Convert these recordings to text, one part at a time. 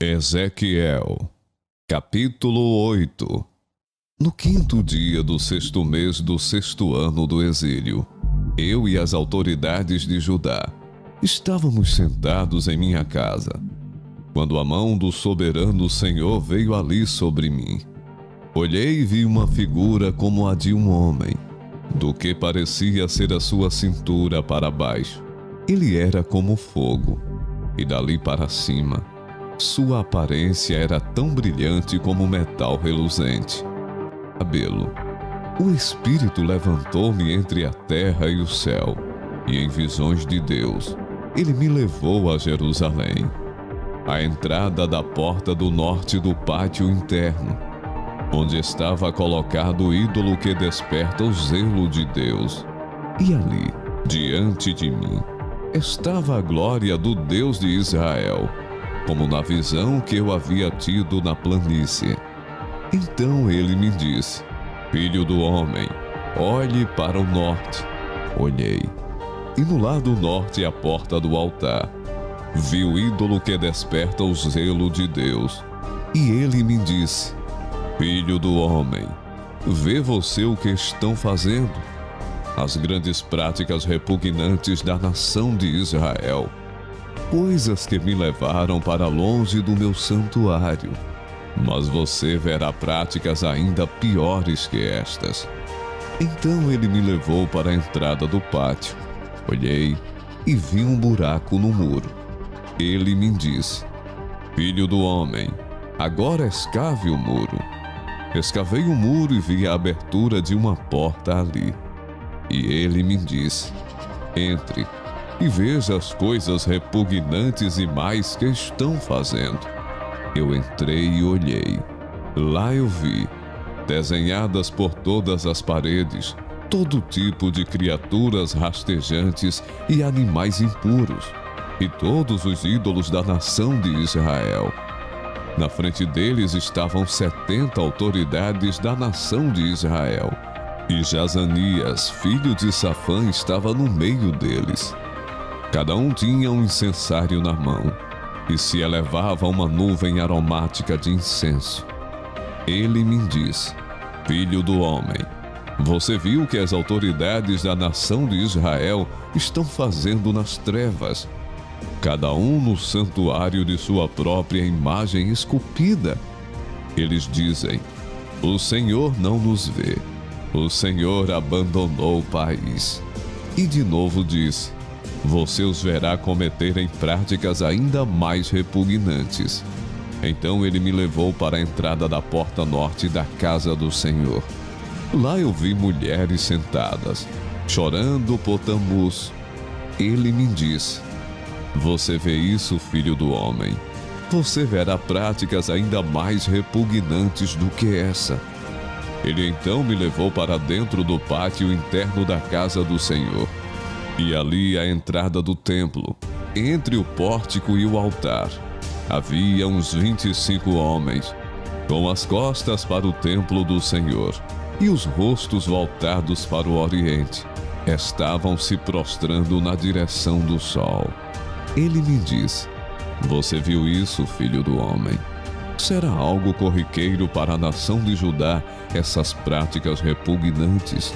Ezequiel, capítulo 8. No 5º dia do 6º mês do 6º ano do exílio, eu e as autoridades de Judá estávamos sentados em minha casa, quando a mão do soberano Senhor veio ali sobre mim. Olhei e vi uma figura como a de um homem, do que parecia ser a sua cintura para baixo. Ele era como fogo, e dali para cima, sua aparência era tão brilhante como metal reluzente. Cabelo. O Espírito levantou-me entre a terra e o céu, e em visões de Deus, ele me levou a Jerusalém, à entrada da porta do norte do pátio interno, onde estava colocado o ídolo que desperta o zelo de Deus. E ali, diante de mim, estava a glória do Deus de Israel, como na visão que eu havia tido na planície. Então ele me disse: Filho do homem, olhe para o norte. Olhei, e no lado norte a porta do altar. Vi o ídolo que desperta o zelo de Deus. E ele me disse: Filho do homem, vê você o que estão fazendo? As grandes práticas repugnantes da nação de Israel, coisas que me levaram para longe do meu santuário. Mas você verá práticas ainda piores que estas. Então ele me levou para a entrada do pátio. Olhei e vi um buraco no muro. Ele me disse: Filho do homem, agora escave o muro. Escavei o muro e vi a abertura de uma porta ali. E ele me disse: Entre e veja as coisas repugnantes e mais que estão fazendo. Eu entrei e olhei. Lá eu vi, desenhadas por todas as paredes, todo tipo de criaturas rastejantes e animais impuros, e todos os ídolos da nação de Israel. Na frente deles estavam 70 autoridades da nação de Israel, e Jazanias, filho de Safã, estava no meio deles. Cada um tinha um incensário na mão, e se elevava uma nuvem aromática de incenso. Ele me disse: Filho do homem, você viu o que as autoridades da nação de Israel estão fazendo nas trevas, cada um no santuário de sua própria imagem esculpida. Eles dizem: O Senhor não nos vê, o Senhor abandonou o país. E de novo diz: Você os verá cometerem práticas ainda mais repugnantes. Então ele me levou para a entrada da porta norte da casa do Senhor. Lá eu vi mulheres sentadas, chorando por Tamuz. Ele me disse: Você vê isso, filho do homem? Você verá práticas ainda mais repugnantes do que essa. Ele então me levou para dentro do pátio interno da casa do Senhor. E ali à entrada do templo, entre o pórtico e o altar, havia uns 25 homens, com as costas para o templo do Senhor e os rostos voltados para o oriente. Estavam se prostrando na direção do sol. Ele me disse: Você viu isso, filho do homem? Será algo corriqueiro para a nação de Judá essas práticas repugnantes?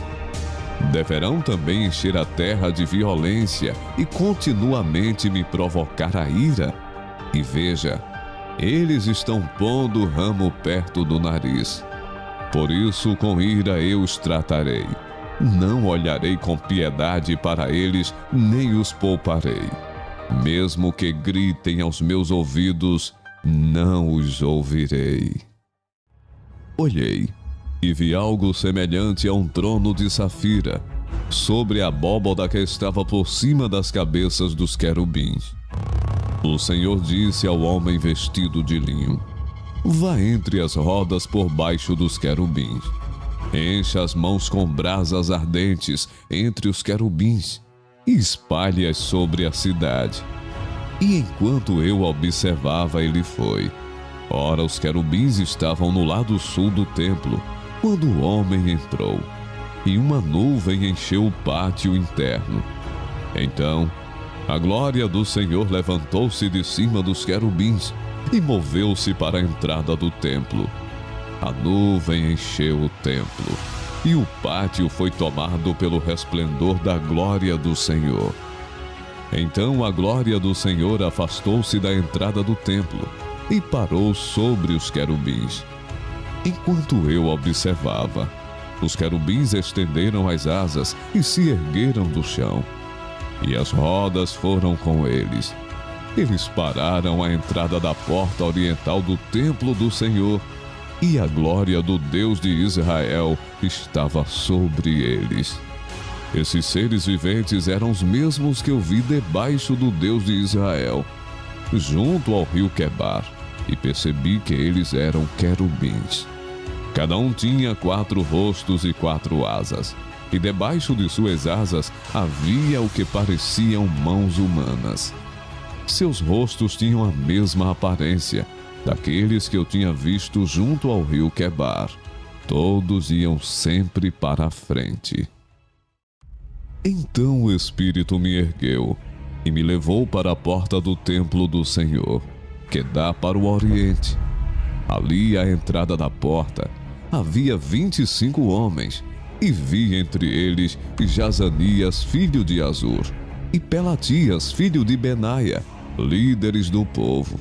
Deverão também encher a terra de violência e continuamente me provocar a ira? E veja, eles estão pondo o ramo perto do nariz. Por isso, com ira eu os tratarei. Não olharei com piedade para eles, nem os pouparei. Mesmo que gritem aos meus ouvidos, não os ouvirei. Olhei e vi algo semelhante a um trono de safira, sobre a abóbada que estava por cima das cabeças dos querubins. O Senhor disse ao homem vestido de linho: Vá entre as rodas por baixo dos querubins. Encha as mãos com brasas ardentes entre os querubins e espalhe-as sobre a cidade. E enquanto eu observava, ele foi. Ora, os querubins estavam no lado sul do templo, quando o homem entrou, e uma nuvem encheu o pátio interno. Então, a glória do Senhor levantou-se de cima dos querubins, e moveu-se para a entrada do templo. A nuvem encheu o templo, e o pátio foi tomado pelo resplendor da glória do Senhor. Então a glória do Senhor afastou-se da entrada do templo e parou sobre os querubins. Enquanto eu observava, os querubins estenderam as asas e se ergueram do chão, e as rodas foram com eles. Eles pararam à entrada da porta oriental do templo do Senhor, e a glória do Deus de Israel estava sobre eles. Esses seres viventes eram os mesmos que eu vi debaixo do Deus de Israel, junto ao rio Quebar, e percebi que eles eram querubins. Cada um tinha 4 rostos e 4 asas, e debaixo de suas asas havia o que pareciam mãos humanas. Seus rostos tinham a mesma aparência daqueles que eu tinha visto junto ao rio Quebar. Todos iam sempre para a frente. Então o Espírito me ergueu e me levou para a porta do templo do Senhor, que dá para o oriente. Ali à entrada da porta havia 25 homens, e vi entre eles Jazanias, filho de Azur, e Pelatias, filho de Benaia, líderes do povo.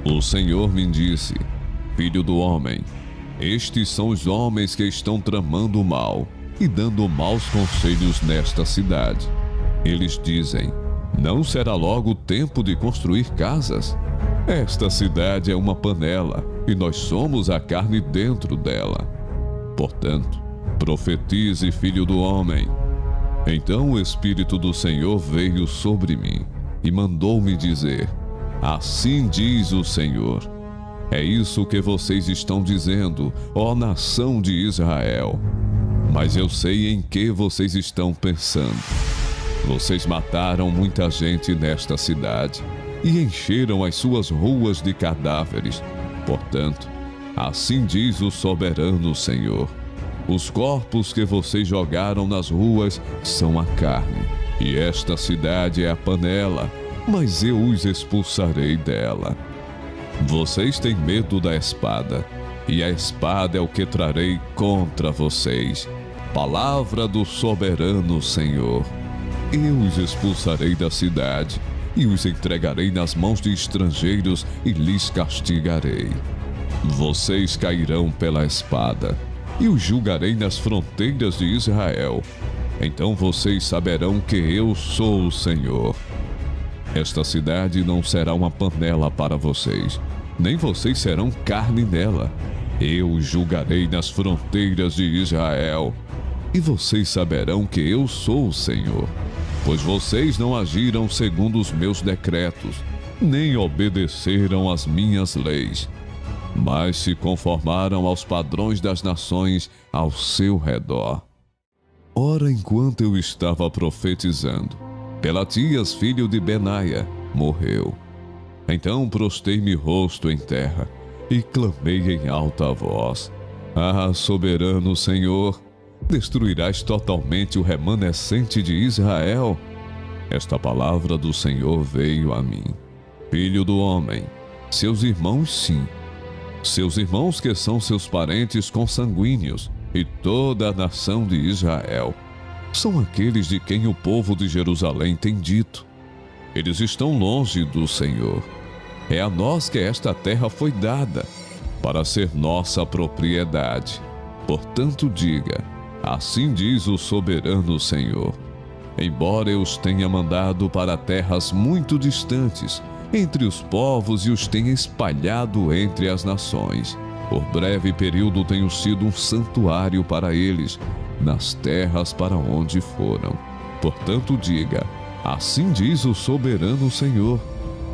O Senhor me disse: Filho do homem, estes são os homens que estão tramando o mal e dando maus conselhos nesta cidade. Eles dizem: não será logo o tempo de construir casas? Esta cidade é uma panela, e nós somos a carne dentro dela. Portanto, profetize, filho do homem. Então o Espírito do Senhor veio sobre mim e mandou-me dizer: assim diz o Senhor. É isso que vocês estão dizendo, ó nação de Israel. Mas eu sei em que vocês estão pensando. Vocês mataram muita gente nesta cidade e encheram as suas ruas de cadáveres. Portanto, assim diz o soberano Senhor: os corpos que vocês jogaram nas ruas são a carne, e esta cidade é a panela, mas eu os expulsarei dela. Vocês têm medo da espada, e a espada é o que trarei contra vocês. Palavra do soberano Senhor. Eu os expulsarei da cidade, e os entregarei nas mãos de estrangeiros e lhes castigarei. Vocês cairão pela espada, e os julgarei nas fronteiras de Israel. Então vocês saberão que eu sou o Senhor. Esta cidade não será uma panela para vocês, nem vocês serão carne nela. Eu os julgarei nas fronteiras de Israel, e vocês saberão que eu sou o Senhor. Pois vocês não agiram segundo os meus decretos, nem obedeceram às minhas leis, mas se conformaram aos padrões das nações ao seu redor. Ora, enquanto eu estava profetizando, Pelatias, filho de Benaia, morreu. Então prostei-me rosto em terra e clamei em alta voz: ah, soberano Senhor, destruirás totalmente o remanescente de Israel? Esta palavra do Senhor veio a mim: filho do homem, seus irmãos sim, seus irmãos que são seus parentes consanguíneos, e toda a nação de Israel, são aqueles de quem o povo de Jerusalém tem dito: eles estão longe do Senhor. É a nós que esta terra foi dada, para ser nossa propriedade. Portanto diga: assim diz o soberano Senhor: embora eu os tenha mandado para terras muito distantes, entre os povos, e os tenha espalhado entre as nações, por breve período tenho sido um santuário para eles, nas terras para onde foram. Portanto diga: assim diz o soberano Senhor: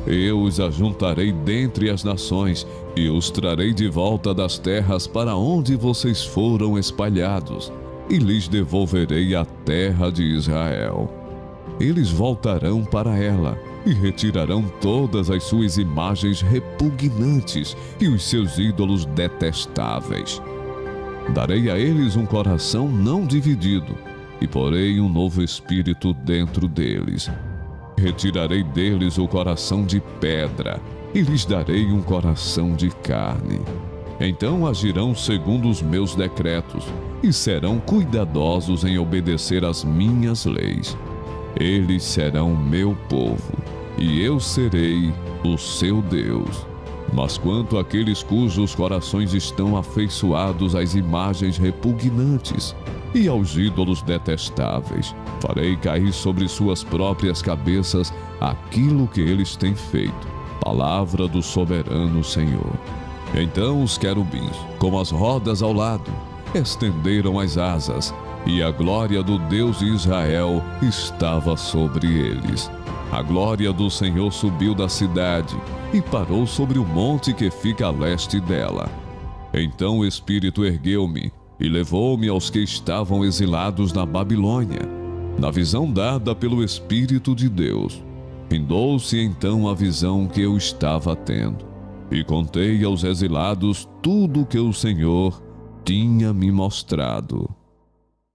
eu os ajuntarei dentre as nações, e os trarei de volta das terras para onde vocês foram espalhados, e lhes devolverei a terra de Israel. Eles voltarão para ela, e retirarão todas as suas imagens repugnantes e os seus ídolos detestáveis. Darei a eles um coração não dividido, e porei um novo espírito dentro deles. Retirarei deles o coração de pedra, e lhes darei um coração de carne. Então agirão segundo os meus decretos e serão cuidadosos em obedecer às minhas leis. Eles serão meu povo, e eu serei o seu Deus. Mas quanto àqueles cujos corações estão afeiçoados às imagens repugnantes e aos ídolos detestáveis, farei cair sobre suas próprias cabeças aquilo que eles têm feito. Palavra do soberano Senhor. Então os querubins, como as rodas ao lado, estenderam as asas, e a glória do Deus de Israel estava sobre eles. A glória do Senhor subiu da cidade e parou sobre o monte que fica a leste dela. Então o Espírito ergueu-me e levou-me aos que estavam exilados na Babilônia, na visão dada pelo Espírito de Deus. Findou-se então a visão que eu estava tendo, e contei aos exilados tudo o que o Senhor tinha me mostrado.